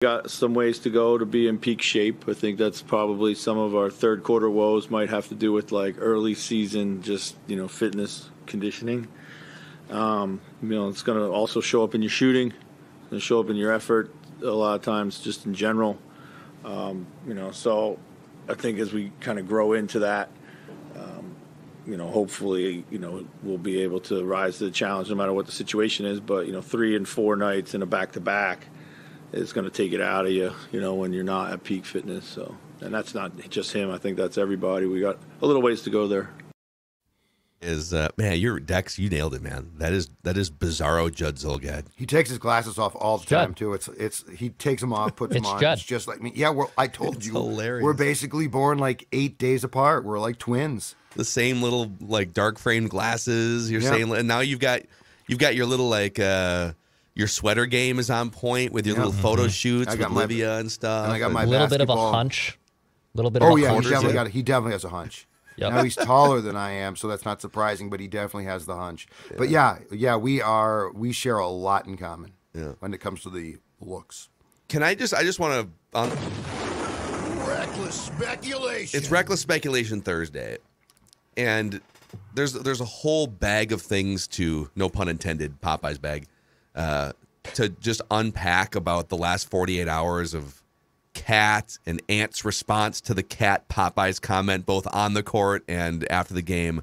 Got some ways to go to be in peak shape. I think that's probably some of our third quarter woes might have to do with like early season, just, fitness conditioning. It's going to also show up in your shooting, it's going to show up in your effort a lot of times, just in general. So I think as we kind of grow into that, hopefully, we'll be able to rise to the challenge no matter what the situation is. But, 3 and 4 nights in a back-to-back is going to take it out of you, when you're not at peak fitness. So, and that's not just him. I think that's everybody. We got a little ways to go there. Man, your Dex, you nailed it, man. That is bizarro Judd Zulgad. He takes his glasses off all the time too. It's he takes them off, puts them on. Judd. It's just like me. Yeah, I told you, hilarious. We're basically born like 8 days apart. We're like twins. The same little like dark framed glasses. You're saying, and now you've got your little like your sweater game is on point with your little photo shoots with Olivia and stuff. And I got my little bit of a hunch. Little bit of a hunch. He definitely has a hunch. Yep. Now he's taller than I am, so that's not surprising, but he definitely has the hunch. Yeah. But we share a lot in common when it comes to the looks. I just want to reckless speculation. It's Reckless Speculation Thursday. And there's a whole bag of things to, no pun intended, Popeye's bag, to just unpack about the last 48 hours of Cat and Ant's response to the Cat Popeye's comment, both on the court and after the game.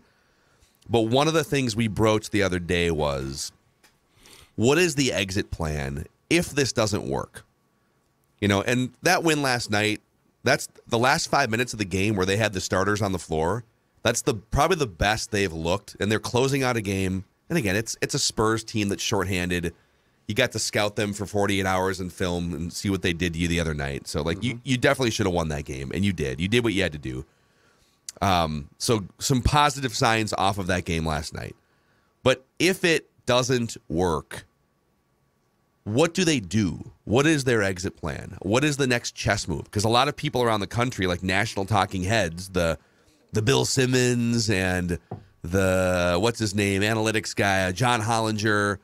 But one of the things we broached the other day was, what is the exit plan if this doesn't work? And that win last night, that's the last 5 minutes of the game where they had the starters on the floor. That's probably the best they've looked, and they're closing out a game. And again, it's a Spurs team that's shorthanded. You got to scout them for 48 hours and film and see what they did to you the other night. So, you definitely should have won that game, and you did. You did what you had to do. So some positive signs off of that game last night. But if it doesn't work, what do they do? What is their exit plan? What is the next chess move? Because a lot of people around the country, like national talking heads, the Bill Simmons and the, what's his name, analytics guy, John Hollinger.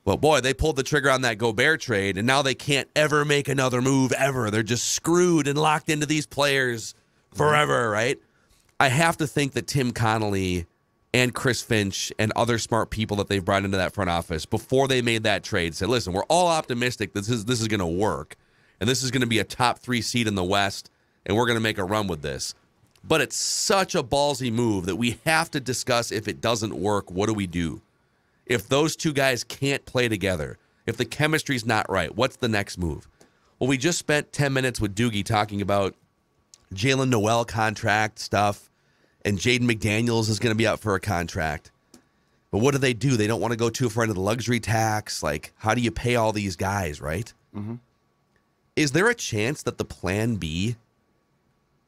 Well, boy, they pulled the trigger on that Gobert trade, and now they can't ever make another move ever. They're just screwed and locked into these players forever, right? I have to think that Tim Connolly and Chris Finch and other smart people that they've brought into that front office before they made that trade said, listen, we're all optimistic that this is going to work, and this is going to be a top 3 seed in the West, and we're going to make a run with this. But it's such a ballsy move that we have to discuss if it doesn't work, what do we do? If those two guys can't play together, if the chemistry's not right, what's the next move? Well, we just spent 10 minutes with Doogie talking about Jaylen Nowell contract stuff, and Jaden McDaniels is going to be out for a contract. But what do? They don't want to go too far into the luxury tax. Like, how do you pay all these guys, right? Mm-hmm. Is there a chance that the plan B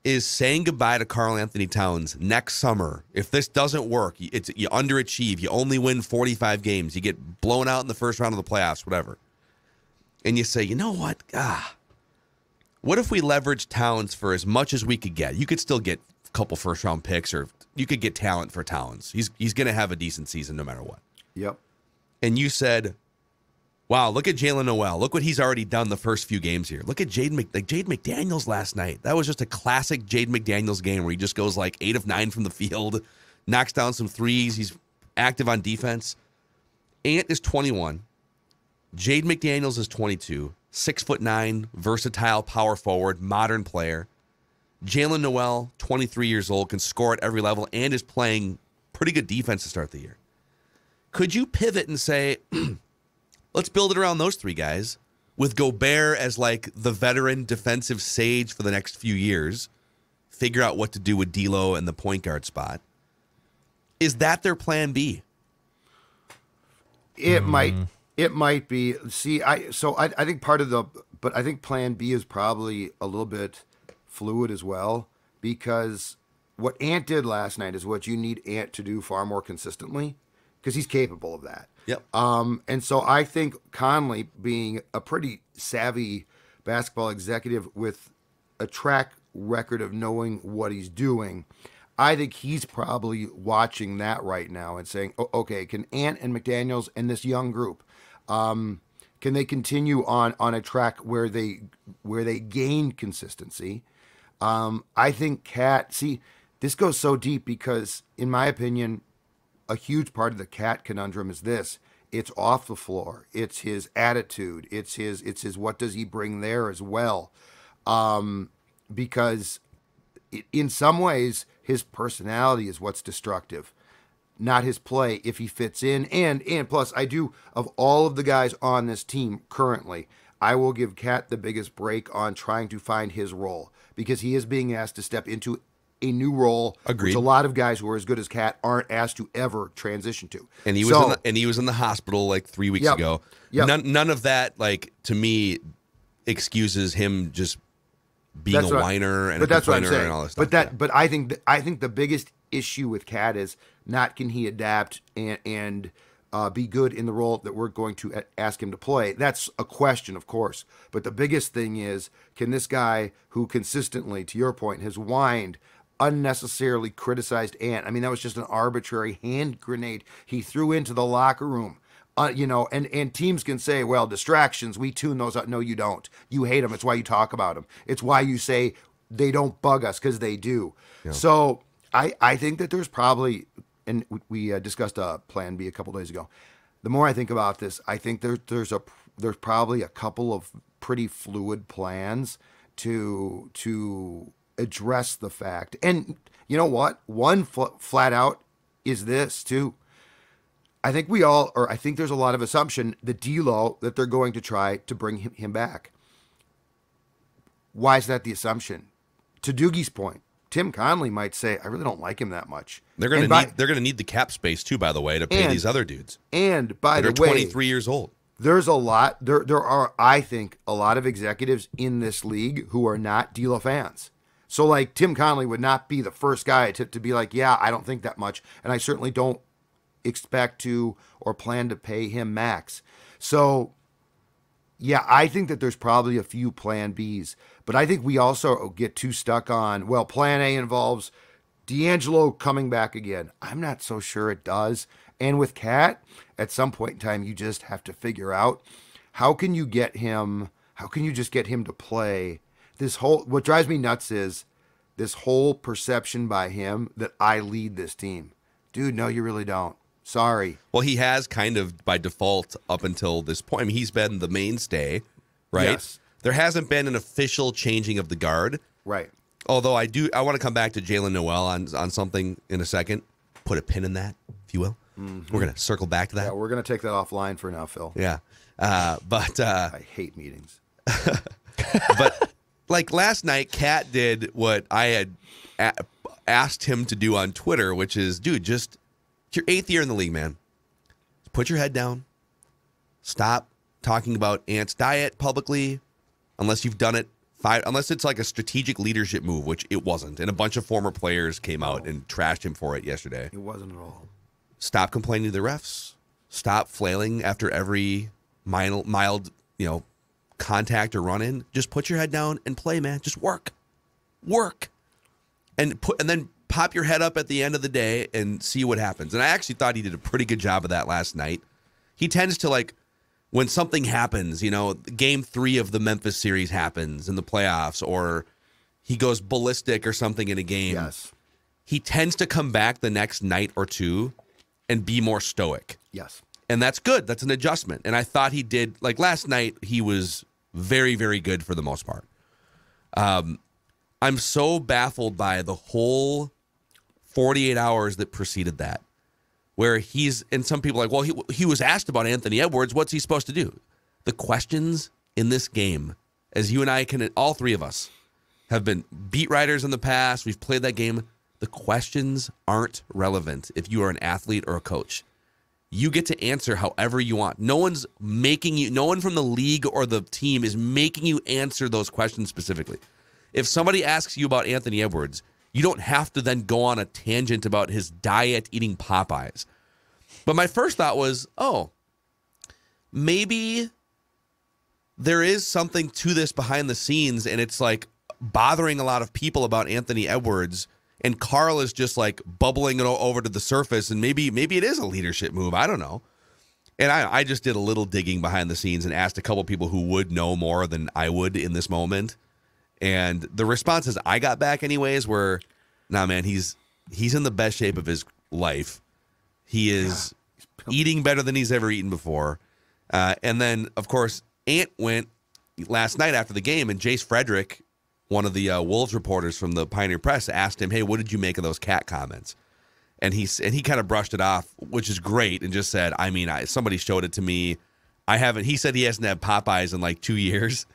is saying goodbye to Karl Anthony Towns next summer? If this doesn't work, you underachieve, you only win 45 games, you get blown out in the first round of the playoffs, whatever. And you say, you know what? What if we leverage Towns for as much as we could get? You could still get a couple first-round picks, or you could get talent for Towns. He's going to have a decent season no matter what. Yep. And you said, wow, look at Jaylen Nowell. Look what he's already done the first few games here. Look at Jaden McDaniels last night. That was just a classic Jaden McDaniels game where he just goes like 8 of 9 from the field, knocks down some threes. He's active on defense. Ant is 21. Jaden McDaniels is 22. 6'9", versatile power forward, modern player. Jaylen Nowell, 23 years old, can score at every level and is playing pretty good defense to start the year. Could you pivot and say, let's build it around those 3 guys, with Gobert as like the veteran defensive sage for the next few years, figure out what to do with D'Lo and the point guard spot? Is that their plan B? It might be. See, I think but I think plan B is probably a little bit fluid as well, because what Ant did last night is what you need Ant to do far more consistently, because he's capable of that. Yep. And so I think Conley, being a pretty savvy basketball executive with a track record of knowing what he's doing, I think he's probably watching that right now and saying, okay, can Ant and McDaniels and this young group, Can they continue on a track where they gain consistency? I think Cat. See, this goes so deep because, in my opinion, a huge part of the Cat conundrum is this: it's off the floor, it's his attitude, it's his what does he bring there as well, because in some ways his personality is what's destructive, not his play if he fits in. And plus, I do, of all of the guys on this team currently, I will give Cat the biggest break on trying to find his role, because he is being asked to step into a new role, Agreed. which a lot of guys who are as good as Cat aren't asked to ever transition to. And he was in the hospital like 3 weeks ago. Yep. None of that, like, to me, excuses him just being a whiner and a complainer and all this stuff. But I think the biggest issue with Cat is not can he adapt and be good in the role that we're going to ask him to play. That's a question, of course. But the biggest thing is, can this guy who consistently, to your point, has whined, unnecessarily criticized Ant? I mean, that was just an arbitrary hand grenade he threw into the locker room. And teams can say, well, distractions, we tune those out. No, you don't. You hate them. It's why you talk about them. It's why you say they don't bug us, because they do. Yeah. So I think that there's probably, and we discussed Plan B a couple days ago. The more I think about this, I think there's probably a couple of pretty fluid plans to address the fact. And you know what? One flat out is this too. I think I think there's a lot of assumption that D'Lo, that they're going to try to bring him back. Why is that the assumption? To Doogie's point, Tim Conley might say, I really don't like him that much. They're going to need the cap space too, by the way, to pay these other dudes. And by the way, they're 23 years old. There's a lot. There are, I think, a lot of executives in this league who are not D'Lo fans. So, like, Tim Conley would not be the first guy to be like, yeah, I don't think that much, and I certainly don't expect to or plan to pay him max. So, yeah, I think that there's probably a few plan Bs, but I think we also get too stuck on, well, plan A involves D'Angelo coming back again. I'm not so sure it does. And with Cat, at some point in time, you just have to figure out how can you just get him to play this whole, what drives me nuts is this whole perception by him that I lead this team. Dude, no, you really don't. Sorry. Well, he has kind of by default up until this point. I mean, he's been the mainstay, right? Yes. There hasn't been an official changing of the guard. Right. Although I want to come back to Jaylen Nowell on something in a second. Put a pin in that, if you will. Mm-hmm. We're going to circle back to that. Yeah, we're going to take that offline for now, Phil. Yeah. But I hate meetings. But like last night, Kat did what I had asked him to do on Twitter, which is, dude, just it's your 8th year in the league, man. Put your head down. Stop talking about Ant's diet publicly, unless you've done it unless it's like a strategic leadership move, which it wasn't. And a bunch of former players came out and trashed him for it yesterday. It wasn't at all. Stop complaining to the refs. Stop flailing after every mild, contact or run in. Just put your head down and play, man. Just work. And then pop your head up at the end of the day and see what happens. And I actually thought he did a pretty good job of that last night. He tends to, like, when something happens, game 3 of the Memphis series happens in the playoffs, or he goes ballistic or something in a game. Yes. He tends to come back the next night or two and be more stoic. Yes. And that's good. That's an adjustment. And I thought he did, like last night, he was very, very good for the most part. I'm so baffled by the whole 48 hours that preceded that, where and some people are like, well, he was asked about Anthony Edwards. What's he supposed to do? The questions in this game, as you and I all three of us have been beat writers in the past. We've played that game. The questions aren't relevant if you are an athlete or a coach. You get to answer however you want. No one from the league or the team is making you answer those questions specifically. If somebody asks you about Anthony Edwards, you don't have to then go on a tangent about his diet eating Popeyes. But my first thought was, maybe there is something to this behind the scenes, and it's like bothering a lot of people about Anthony Edwards, and Carl is just like bubbling it over to the surface, and maybe it is a leadership move. I don't know. And I just did a little digging behind the scenes and asked a couple people who would know more than I would in this moment. And the responses I got back anyways were, nah, man, he's in the best shape of his life. He is eating better than he's ever eaten before. And then, of course, Ant went last night after the game, and Jace Frederick, one of the Wolves reporters from the Pioneer Press, asked him, hey, what did you make of those cat comments? And he kind of brushed it off, which is great, and just said, I mean, somebody showed it to me. I haven't. He said he hasn't had Popeyes in like 2 years.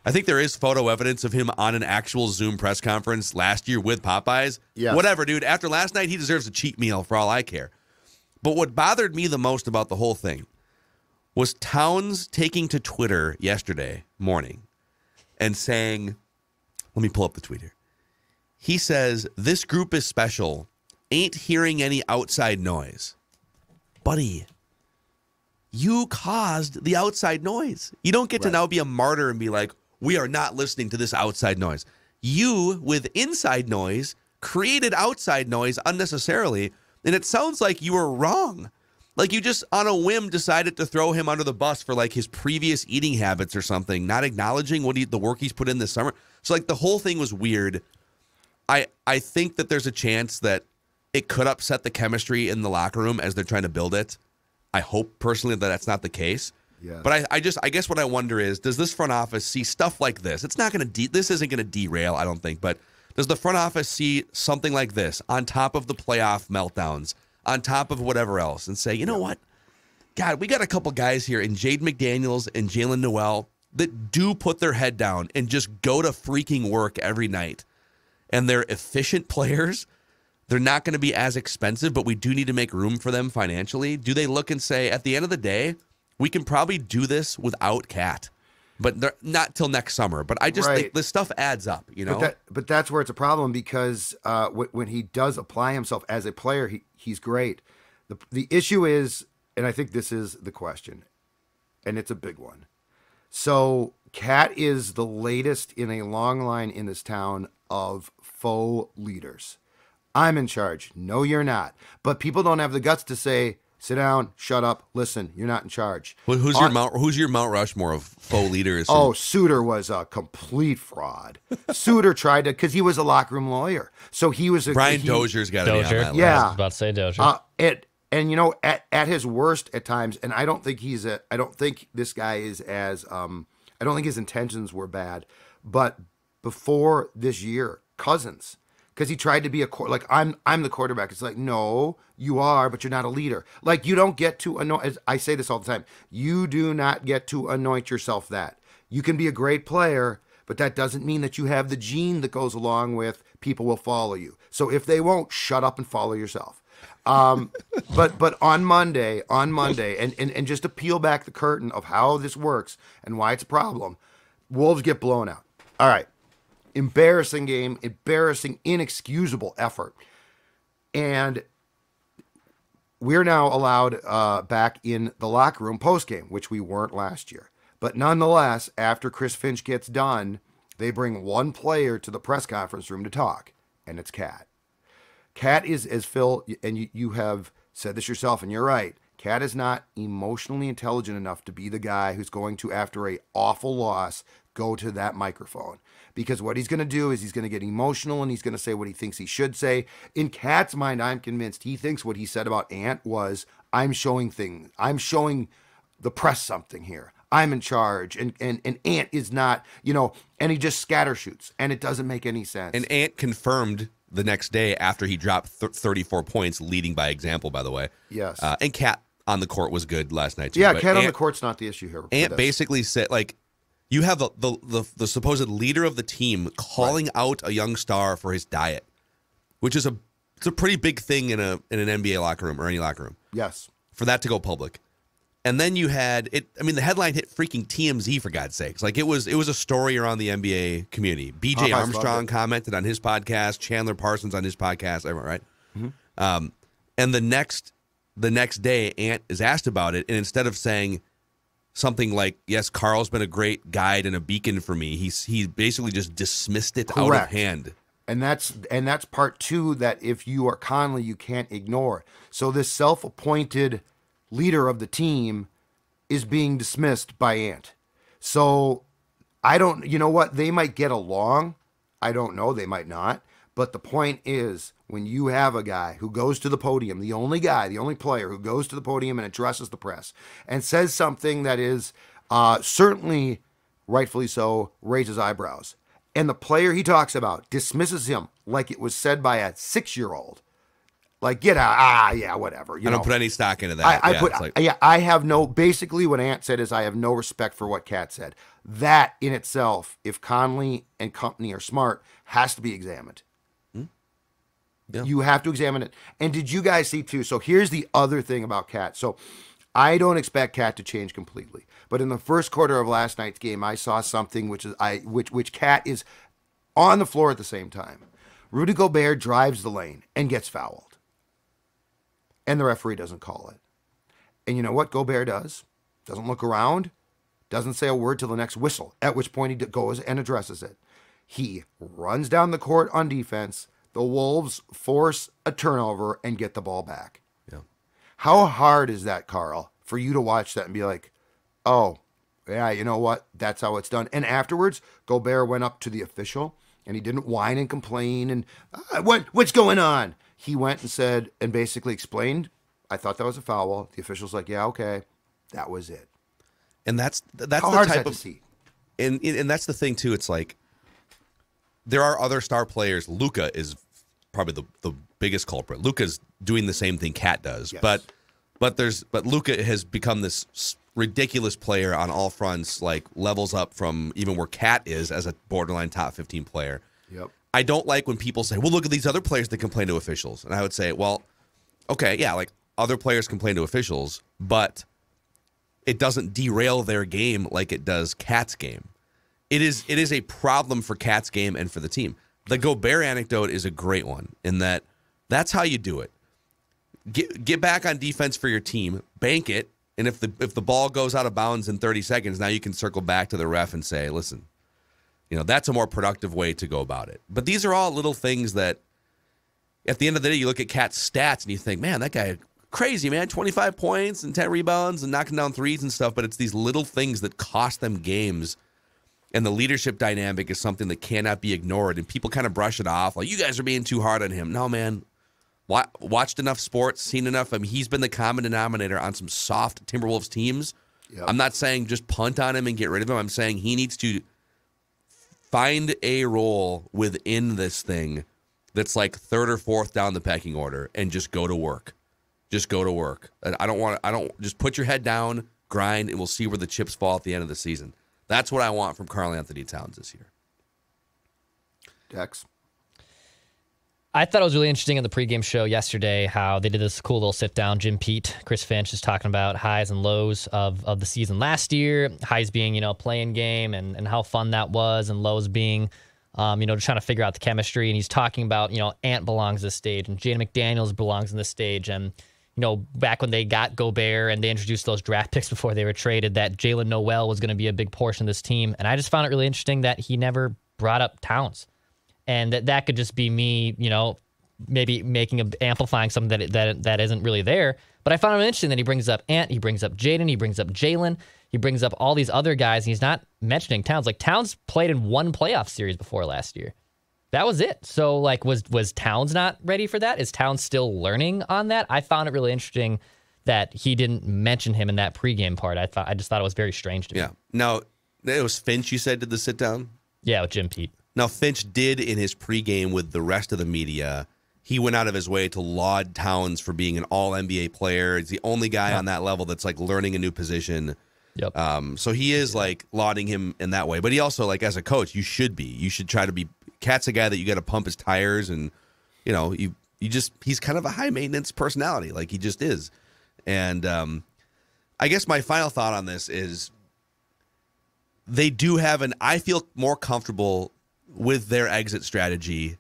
I think there is photo evidence of him on an actual Zoom press conference last year with Popeyes. Yes. Whatever, dude. After last night, he deserves a cheat meal for all I care. But what bothered me the most about the whole thing was Towns taking to Twitter yesterday morning and saying, let me pull up the tweet here. He says, this group is special. Ain't hearing any outside noise. Buddy, you caused the outside noise. You don't get to now be a martyr and be like, we are not listening to this outside noise. You, with inside noise, created outside noise unnecessarily, and it sounds like you were wrong. Like you just, on a whim, decided to throw him under the bus for like his previous eating habits or something, not acknowledging the work he's put in this summer. So like the whole thing was weird. I think that there's a chance that it could upset the chemistry in the locker room as they're trying to build it. I hope personally that that's not the case. Yeah. But I guess what I wonder is, does this front office see stuff like this? It's not going to this isn't going to derail, I don't think, but does the front office see something like this on top of the playoff meltdowns, on top of whatever else, and say, you know what? God, we got a couple guys here in Jaden McDaniels and Jaylen Nowell that do put their head down and just go to freaking work every night. And they're efficient players. They're not going to be as expensive, but we do need to make room for them financially. Do they look and say, at the end of the day, we can probably do this without Cat, but not till next summer. But I just think this stuff adds up, you know? But that's where it's a problem because when he does apply himself as a player, he's great. The issue is, and I think this is the question, and it's a big one. So Cat is the latest in a long line in this town of faux leaders. I'm in charge. No, you're not. But people don't have the guts to say, sit down, shut up, listen, you're not in charge. Well, who's your Mount Rushmore of faux leaders? Oh, Suter was a complete fraud. Suter tried to, because he was a locker room lawyer. So he was Brian Dozier's got to be on that list. Yeah. I was about to say Dozier. And you know, at his worst at times, and I don't think this guy is as I don't think his intentions were bad, but before this year, Cousins, because he tried to be like I'm the quarterback. It's like, no, you are, but you're not a leader. Like you don't get to anoint. I say this all the time. You do not get to anoint yourself that. You can be a great player, but that doesn't mean that you have the gene that goes along with people will follow you. So if they won't, shut up and follow yourself. But on Monday, and just to peel back the curtain of how this works and why it's a problem, Wolves get blown out. All right. Embarrassing game, embarrassing, inexcusable effort. And we're now allowed back in the locker room post-game, which we weren't last year. But nonetheless, after Chris Finch gets done, they bring one player to the press conference room to talk, and it's Cat. Cat is, as Phil, and you have said this yourself, and you're right, Cat is not emotionally intelligent enough to be the guy who's going to, after a awful loss, go to that microphone. Because what he's going to do is he's going to get emotional and he's going to say what he thinks he should say. In Cat's mind, I'm convinced he thinks what he said about Ant was, I'm showing the press something here. I'm in charge. And Ant is not, and he just scatter shoots. And it doesn't make any sense. And Ant confirmed the next day after he dropped 34 points, leading by example, by the way. Yes. And Cat on the court was good last night, too. Yeah, Cat on the court's not the issue here. Ant basically said, like, you have the supposed leader of the team calling out a young star for his diet, which is it's a pretty big thing in an NBA locker room or any locker room. Yes. For that to go public. And then you had it. I mean, the headline hit freaking TMZ, for God's sakes. Like it was a story around the NBA community. BJ Armstrong commented on his podcast. Chandler Parsons on his podcast. Everyone, right? Mm-hmm. And the next day, Ant is asked about it, and instead of saying something like, "Yes, Carl's been a great guide and a beacon for me," he basically just dismissed it out of hand. And that's part two that if you are Conley, you can't ignore. So this self-appointed leader of the team is being dismissed by Ant. So I don't, you know what? They might get along. I don't know. They might not. But the point is, when you have a guy who goes to the podium, the only player who goes to the podium and addresses the press and says something that is certainly, rightfully so, raises eyebrows, and the player he talks about dismisses him like it was said by a 6-year-old, like, get out, yeah, whatever. I don't put any stock into that. I have no, basically what Ant said is I have no respect for what Cat said. That in itself, if Conley and company are smart, has to be examined. Yeah. You have to examine it. And did you guys see too? So here's the other thing about Cat. So I don't expect Cat to change completely. But in the first quarter of last night's game, I saw something which Cat is on the floor at the same time. Rudy Gobert drives the lane and gets fouled. And the referee doesn't call it. And you know what Gobert does? Doesn't look around, doesn't say a word till the next whistle, at which point he goes and addresses it. He runs down the court on defense. The Wolves force a turnover and get the ball back. Yeah. How hard is that, Carl, for you to watch that and be like, oh, yeah, you know what? That's how it's done. And afterwards, Gobert went up to the official, and he didn't whine and complain and, what's going on? He went and said, and basically explained, I thought that was a foul. The official's like, yeah, okay, that was it. And that's how the hard type is that of, to see? And that's the thing, too. It's like, there are other star players. Luka is probably the biggest culprit. Luka's doing the same thing Cat does, yes. but Luka has become this ridiculous player on all fronts, like levels up from even where Cat is as a borderline top 15 player. Yep. I don't like when people say, well, look at these other players that complain to officials. And I would say, well, okay, yeah, like other players complain to officials, but it doesn't derail their game like it does Cat's game. It is a problem for Cat's game and for the team. The Gobert anecdote is a great one in that that's how you do it. Get back on defense for your team, bank it, and if the ball goes out of bounds in 30 seconds, now you can circle back to the ref and say, listen, that's a more productive way to go about it. But these are all little things that at the end of the day, you look at Cat's stats and you think, man, that guy crazy, man, 25 points and 10 rebounds and knocking down threes and stuff, but it's these little things that cost them games. And the leadership dynamic is something that cannot be ignored. And people kind of brush it off. Like, you guys are being too hard on him. No, man. Watched enough sports, seen enough. I mean, he's been the common denominator on some soft Timberwolves teams. Yep. I'm not saying just punt on him and get rid of him. I'm saying he needs to find a role within this thing that's like third or fourth down the pecking order and just go to work. Just go to work. Just put your head down, grind, and we'll see where the chips fall at the end of the season. That's what I want from Karl Anthony Towns this year. Dex? I thought it was really interesting in the pregame show yesterday how they did this cool little sit-down. Jim Pete, Chris Finch is talking about highs and lows of the season last year. Highs being, playing game and how fun that was, and lows being, just trying to figure out the chemistry. And he's talking about, Ant belongs this stage, and Jaden McDaniels belongs in this stage. And, back when they got Gobert and they introduced those draft picks before they were traded, that Jaylen Nowell was going to be a big portion of this team. And I just found it really interesting that he never brought up Towns. And that could just be me, maybe amplifying something that isn't really there. But I found it interesting that he brings up Ant, he brings up Jaden, he brings up Jaylen, he brings up all these other guys, and he's not mentioning Towns. Like, Towns played in one playoff series before last year. That was it. So, like, was Towns not ready for that? Is Towns still learning on that? I found it really interesting that he didn't mention him in that pregame part. I just thought it was very strange to me. Yeah. Now, it was Finch, you said, did the sit down? Yeah, with Jim Pete. Now, Finch did in his pregame with the rest of the media. He went out of his way to laud Towns for being an all-NBA player. He's the only guy on that level that's, like, learning a new position. Yep. So he is, like, lauding him in that way. But he also, like, as a coach, you should be. You should try to be. Cat's a guy that you got to pump his tires, and, he's kind of a high-maintenance personality. Like, he just is. And I guess my final thought on this is they do have I feel more comfortable with their exit strategy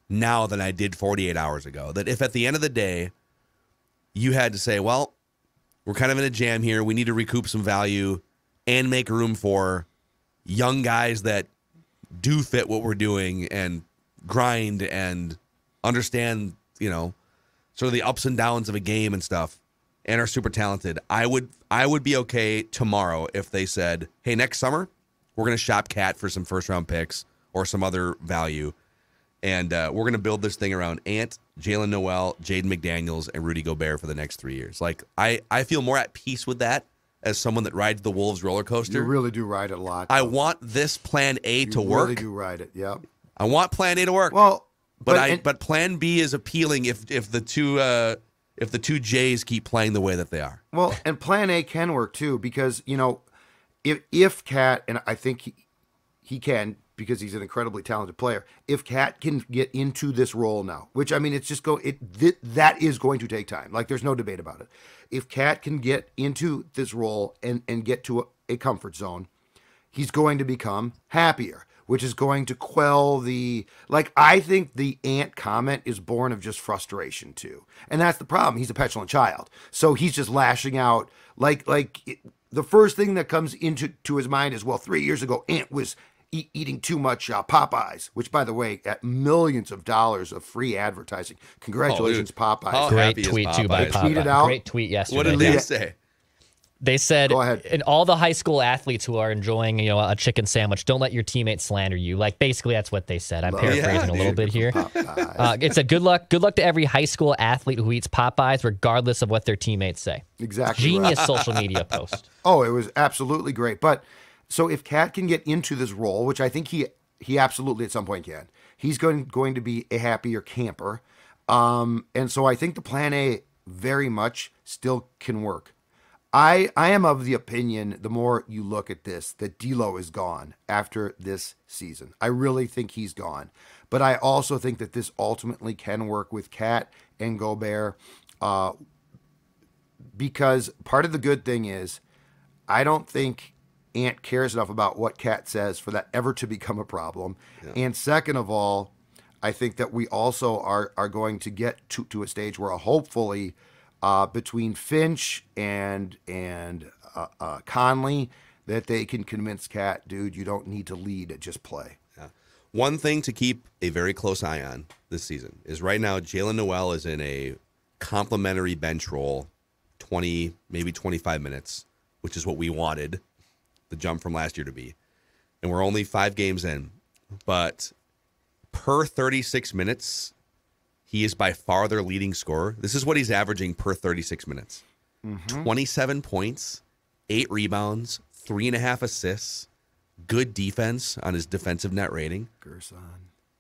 now than I did 48 hours ago. That if at the end of the day you had to say, well, we're kind of in a jam here, we need to recoup some value and make room for young guys that do fit what we're doing and grind and understand, sort of the ups and downs of a game and stuff. and are super talented, I would be okay tomorrow if they said, hey, next summer, we're going to shop Cat for some first-round picks or some other value, and we're going to build this thing around Ant, Jaylen Nowell, Jaden McDaniels, and Rudy Gobert for the next 3 years. Like, I feel more at peace with that as someone that rides the Wolves roller coaster. You really do ride it a lot. I want this plan A to work. You really do ride it, yep. I want plan A to work. Well, but plan B is appealing if the two Jays keep playing the way that they are. Well, and plan A can work too, because, you know, if Cat, and I think he can, because he's an incredibly talented player, if Cat can get into this role now, which, I mean, it's just that is going to take time. Like, there's no debate about it. If Cat can get into this role and get to a comfort zone, he's going to become happier, which is going to quell I think the Ant comment is born of just frustration too. And that's the problem. He's a petulant child. So he's just lashing out. The first thing that comes into his mind is, well, 3 years ago, Ant was eating too much Popeyes, which, by the way, at millions of dollars of free advertising. Congratulations, Popeyes. Great tweet, too, by Popeyes. Tweeted out. Great tweet yesterday. What did they say? They said, Go ahead. and all the high school athletes who are enjoying, a chicken sandwich, don't let your teammates slander you. Like, basically, that's what they said. I'm paraphrasing a little bit here. It's a good luck to every high school athlete who eats Popeyes, regardless of what their teammates say. Exactly. Genius right. social media post. Oh, it was absolutely great. But so if Cat can get into this role, which I think he absolutely at some point can, he's going to be a happier camper. And so I think the plan A very much still can work. I am of the opinion, the more you look at this, that D'Lo is gone after this season. I really think he's gone. But I also think that this ultimately can work with Cat and Gobert, because part of the good thing is I don't think Ant cares enough about what Cat says for that ever to become a problem. Yeah. And second of all, I think that we also are going to get to a stage where hopefully between Finch and Conley, that they can convince Cat, dude, you don't need to lead, just play. Yeah. One thing to keep a very close eye on this season is right now Jaylen Nowell is in a complimentary bench role, 20, maybe 25 minutes, which is what we wanted the jump from last year to be. And we're only 5 games in, but per 36 minutes, he is by far their leading scorer. This is what he's averaging per 36 minutes. 27 points, 8 rebounds, 3.5 assists, good defense on his defensive net rating. Gerson.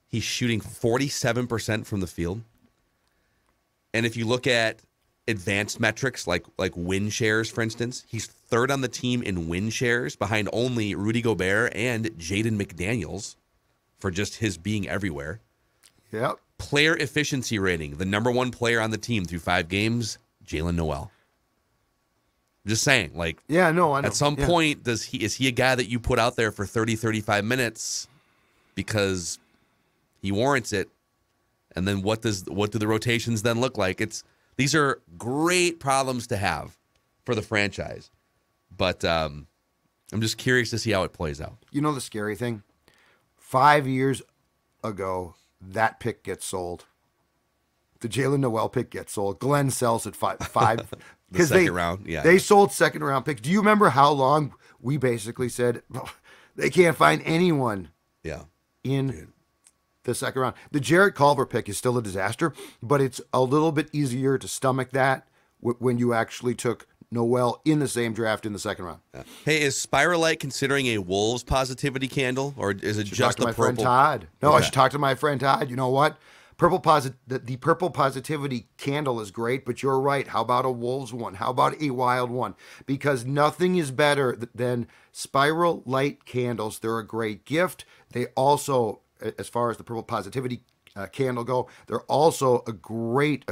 He's shooting 47% from the field. And if you look at advanced metrics like win shares, for instance, he's third on the team in win shares behind only Rudy Gobert and Jaden McDaniels for just his being everywhere. Yep. Player efficiency rating, the number 1 player on the team through 5 games, Jaylen Nowell. I'm just saying, I know. At some point, is he a guy that you put out there for 30, 35 minutes because he warrants it? And then what do the rotations then look like? These are great problems to have for the franchise. But I'm just curious to see how it plays out. You know the scary thing? 5 years ago, that pick gets sold. The Jaylen Nowell pick gets sold. Glenn sells at five. The second round, yeah. They sold second round picks. Do you remember how long we basically said they can't find anyone in the second round? The Jarrett Culver pick is still a disaster, but it's a little bit easier to stomach that when you actually took Nowell in the same draft in the second round. Yeah. Hey, is Spiralite considering a Wolves positivity candle, or is it just the my purple? Friend Todd. No, Okay. I should talk to my friend Todd. You know what? The purple positivity candle is great, but you're right. How about a Wolves one? How about a Wild one? Because nothing is better than spiral light candles. They're a great gift. They also, as far as the purple positivity candle go, they're also a great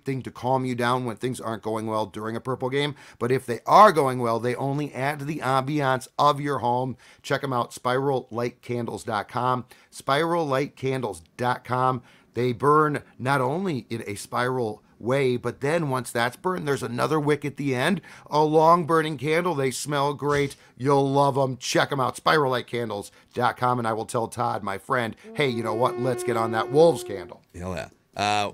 thing to calm you down when things aren't going well during a purple game. But if they are going well, they only add to the ambiance of your home. Check them out, spirallightcandles.com. Spirallightcandles.com. They burn not only in a spiral way, but then once that's burned, there's another wick at the end, a long burning candle. They smell great. You'll love them. Check them out, spirallightcandles.com. And I will tell Todd, my friend, hey, you know what? Let's get on that Wolves candle. Hell yeah. I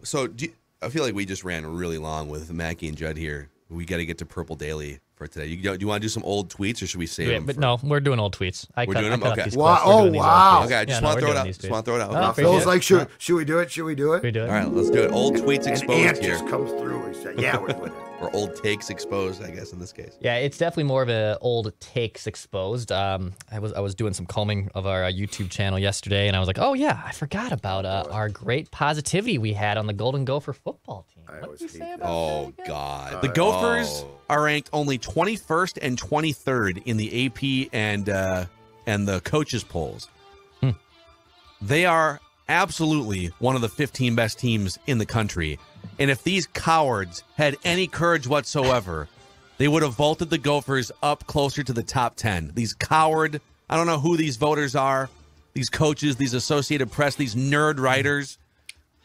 feel like we just ran really long with Mackie and Judd here. we got to get to Purple Daily for today. Do you want to do some old tweets, or should we save them? But no, we're doing old tweets. We're doing them? Okay. Wow. Oh, wow. Okay, I just want to throw it out. Just want to throw it out. Oh, Okay. Phil's like, should we do it? Should we do it? We do it. All right, let's do it. Old tweets An exposed ant here. just comes through and says, yeah, we're doing it. Or old takes exposed, I guess, in this case. Yeah, it's definitely more of a old takes exposed. I was doing some combing of our YouTube channel yesterday, and I was like, oh yeah, I forgot about our great positivity we had on the Golden Gopher football team. What did we say about Oh, that again? God. The Gophers are ranked only 21st and 23rd in the AP and the coaches polls. They are absolutely one of the 15 best teams in the country. And if these cowards had any courage whatsoever, they would have vaulted the Gophers up closer to the top 10. These coward, I don't know who these voters are, these coaches, these Associated Press, these nerd writers,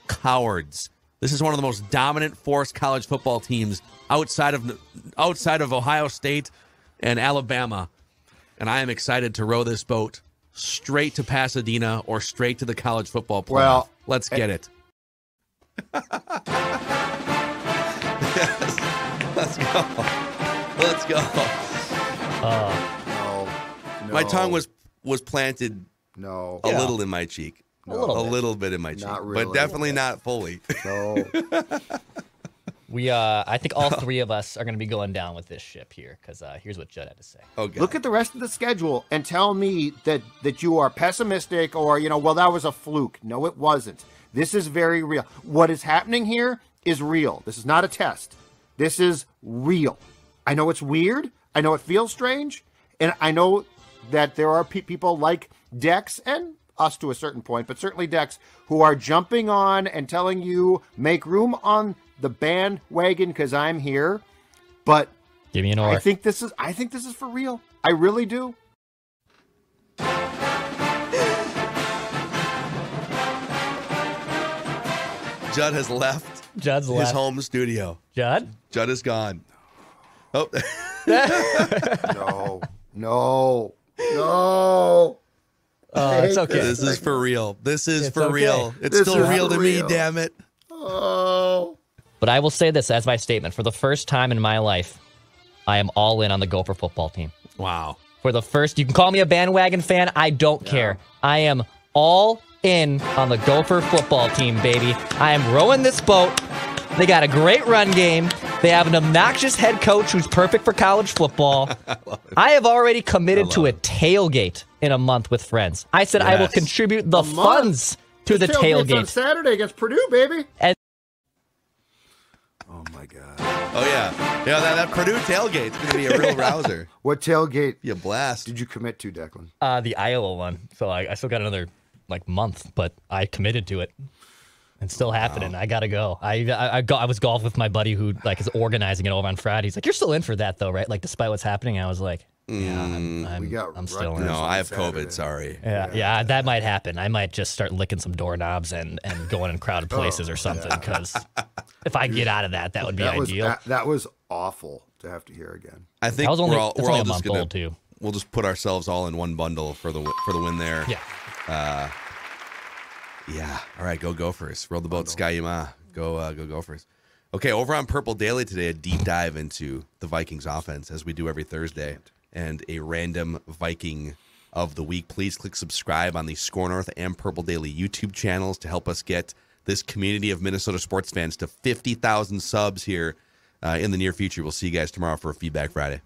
cowards. This is one of the most dominant force college football teams outside of Ohio State and Alabama. And I am excited to row this boat straight to Pasadena or straight to the college football playoff. Well, let's get it. Yes. Let's go. Let's go. No. My tongue was planted No. a little in my cheek. A little bit in my cheek. Not really. But definitely not fully. No. I think all three of us are going to be going down with this ship here, because here's what Judd had to say. Okay. Look at the rest of the schedule and tell me that you are pessimistic or, well, that was a fluke. No, it wasn't. This is very real. What is happening here is real. This is not a test. This is real. I know it's weird. I know it feels strange. And I know that there are people like Dex and us to a certain point, but certainly Dex, who are jumping on and telling you, make room on the bandwagon because I'm here. But Give me an or. I think this is for real. I really do. Judd has left Judd's his left. home studio. Judd? Judd is gone. Oh. No. No. No. It's okay. This is for real. This is It's for okay. real. It's This still is real for to me, real. damn it. Oh. But I will say this as my statement. For the first time in my life, I am all in on the Gopher football team. Wow. For the first, you can call me a bandwagon fan. I don't care. I am all in on the Gopher football team, baby. I am rowing this boat. They got a great run game. They have an obnoxious head coach who's perfect for college football. I have already committed to a tailgate in a month with friends. I said I will Yes. contribute the month? funds to the This tailgate's on tailgate. Saturday against Purdue, baby. Oh my God. Oh, yeah. Yeah, that Purdue tailgate's going to be a real rouser. What tailgate Be a blast. did you commit to, Declan? The Iowa one. So I still got another month, but I committed to it. It's still happening. I gotta go. I was golf with my buddy who is organizing it over on Friday. He's like, "You're still in for that though, right?" Despite what's happening, I was like, "Yeah, I'm still in." No, I have Saturday. COVID. Sorry. Yeah, that might happen. I might just start licking some doorknobs and going in crowded places or something. Because if I get out of that would be ideal. That was awful to have to hear again. I think That was only, we're all that's only a just month going old too. We'll just put ourselves all in one bundle for the win there. Yeah. Yeah. All right, go Gophers. Roll the boat, Sky-Yuma. Go Gophers. Okay, over on Purple Daily today, a deep dive into the Vikings offense, as we do every Thursday, and a random Viking of the week. Please click subscribe on the SKOR North and Purple Daily YouTube channels to help us get this community of Minnesota sports fans to 50,000 subs here in the near future. We'll see you guys tomorrow for a Feedback Friday.